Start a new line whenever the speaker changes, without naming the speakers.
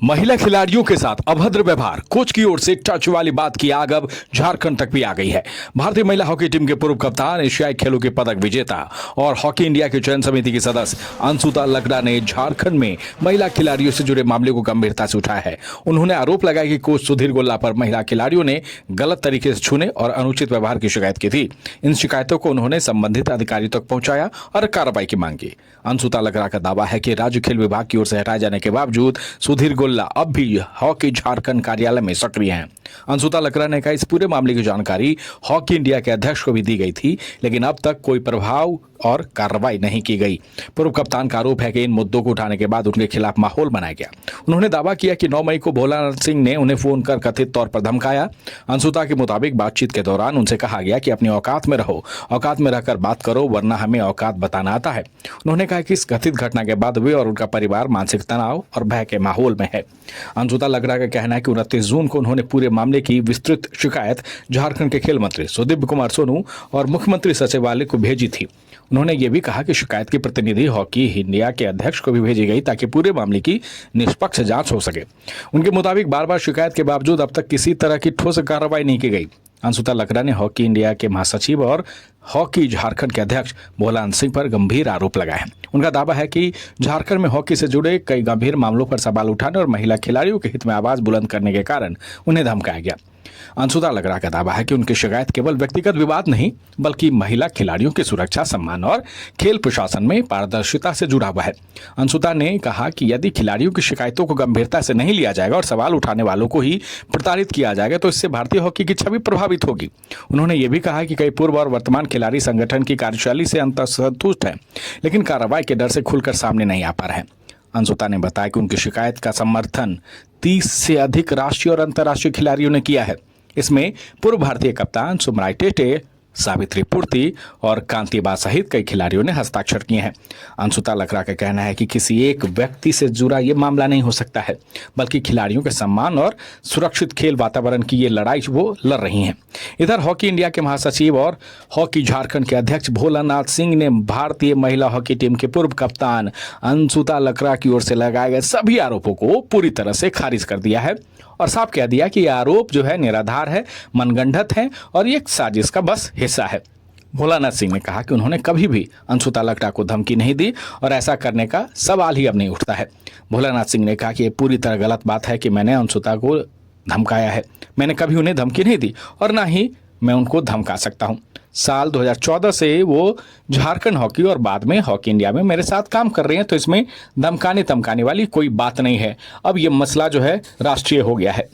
महिला खिलाड़ियों के साथ अभद्र व्यवहार, कोच की ओर से टच वाली बात की आग अब झारखंड तक भी आ गई है। भारतीय महिला हॉकी टीम के पूर्व कप्तान, एशियाई खेलों के पदक विजेता और हॉकी इंडिया के चयन समिति की सदस्य अंशुता लकड़ा ने झारखंड में महिला खिलाड़ियों से जुड़े मामले को गंभीरता से उठाया है। उन्होंने आरोप लगाया कि कोच सुधीर गोल्ला पर महिला खिलाड़ियों ने गलत तरीके से छूने और अनुचित व्यवहार की शिकायत की थी। इन शिकायतों को उन्होंने संबंधित अधिकारियों तक पहुंचाया और कार्रवाई की मांग की। अंशुता लकड़ा का दावा है कि राज्य खेल विभाग की ओर से हटाए जाने के बावजूद सुधीर गोल्ला अब भी हॉकी झारखंड कार्यालय में सक्रिय हैं। अंशुता लकड़ा ने कहा, इस पूरे मामले की जानकारी हॉकी इंडिया के अध्यक्ष को भी दी गई थी, लेकिन अब तक कोई प्रभाव और कार्रवाई नहीं की गई। पूर्व कप्तान का आरोप है कि इन मुद्दों को उठाने के बाद उनके खिलाफ माहौल बनाया गया। उन्होंने दावा किया कि 9 मई को भोलानाथ सिंह ने उन्हें फोन कर कथित तौर पर धमकाया। अंशुता के मुताबिक बातचीत के दौरान उनसे कहा गया कि अपनी औकात में रहो, औकात में रहकर बात करो, वरना हमें औकात बताना आता है। उन्होंने कहा कि इस कथित घटना के बाद वे और उनका परिवार मानसिक तनाव और भय के माहौल में है। अंशुता लकड़ा का कहना है कि 29 जून को उन्होंने पूरे मामले की विस्तृत शिकायत झारखंड के खेल मंत्री सुदीप कुमार सोनू और मुख्यमंत्री सचिवालय को भेजी थी। उन्होंने ये भी कहा कि शिकायत की प्रतिनिधि हॉकी इंडिया के अध्यक्ष को भी भेजी गई ताकि पूरे मामले की निष्पक्ष जांच हो सके। उनके मुताबिक बार बार शिकायत के बावजूद अब तक किसी तरह की ठोस कार्रवाई नहीं की गई। अंशुता लकड़ा ने हॉकी इंडिया के महासचिव और हॉकी झारखंड के अध्यक्ष भोलानाथ सिंह पर गंभीर आरोप लगाए हैं। उनका दावा है कि झारखंड में हॉकी से जुड़े कई गंभीर मामलों पर सवाल उठाने और महिला खिलाड़ियों के हित में आवाज बुलंद करने के कारण उन्हें धमकाया गया। अंशुता लकड़ा का दावा है कि उनकी शिकायत केवल व्यक्तिगत विवाद नहीं, बल्कि महिला खिलाड़ियों की सुरक्षा, सम्मान और खेल प्रशासन में पारदर्शिता से जुड़ा हुआ है। अंशुता ने कहा कि यदि खिलाड़ियों की शिकायतों को गंभीरता से नहीं लिया जाएगा और सवाल उठाने वालों को ही प्रताड़ित किया जाएगा, तो इससे भारतीय हॉकी की छवि प्रभावित होगी। उन्होंने ये भी कहा कि कई पूर्व और वर्तमान खिलाड़ी संगठन की कार्यशैली से अंतर्संतुष्ट हैं, लेकिन कार्रवाई के डर से खुलकर सामने नहीं आ पा रहे हैं। अंशुता ने बताया कि उनकी शिकायत का समर्थन 30 से अधिक राष्ट्रीय और अंतर्राष्ट्रीय खिलाड़ियों ने किया है। इसमें पूर्व भारतीय कप्तान सुमराय टेटे, सावित्री पूर्ति और कांतिबा सहित कई खिलाड़ियों ने हस्ताक्षर किए हैं। अंशुता लकड़ा का कहना है कि किसी एक व्यक्ति से जुड़ा ये मामला नहीं हो सकता है, बल्कि खिलाड़ियों के सम्मान और सुरक्षित खेल वातावरण की ये लड़ाई वो लड़ रही हैं। इधर हॉकी इंडिया के महासचिव और हॉकी झारखंड के अध्यक्ष भोलानाथ सिंह ने भारतीय महिला हॉकी टीम के पूर्व कप्तान अंशुता लकड़ा की ओर से लगाए गए सभी आरोपों को पूरी तरह से खारिज कर दिया है और साफ कह दिया कि ये आरोप जो है निराधार है, मनगढ़ंत है और ये एक साजिश का बस हिस्सा है। भोलानाथ सिंह ने कहा कि उन्होंने कभी भी अंशुता लकड़ा को धमकी नहीं दी और ऐसा करने का सवाल ही अब नहीं उठता है। भोलानाथ सिंह ने कहा कि ये पूरी तरह गलत बात है कि मैंने अंशुता को धमकाया है। मैंने कभी उन्हें धमकी नहीं दी और ना ही मैं उनको धमका सकता हूं। साल 2014 से वो झारखंड हॉकी और बाद में हॉकी इंडिया में मेरे साथ काम कर रहे हैं, तो इसमें धमकाने वाली कोई बात नहीं है। अब ये मसला जो है राष्ट्रीय हो गया है।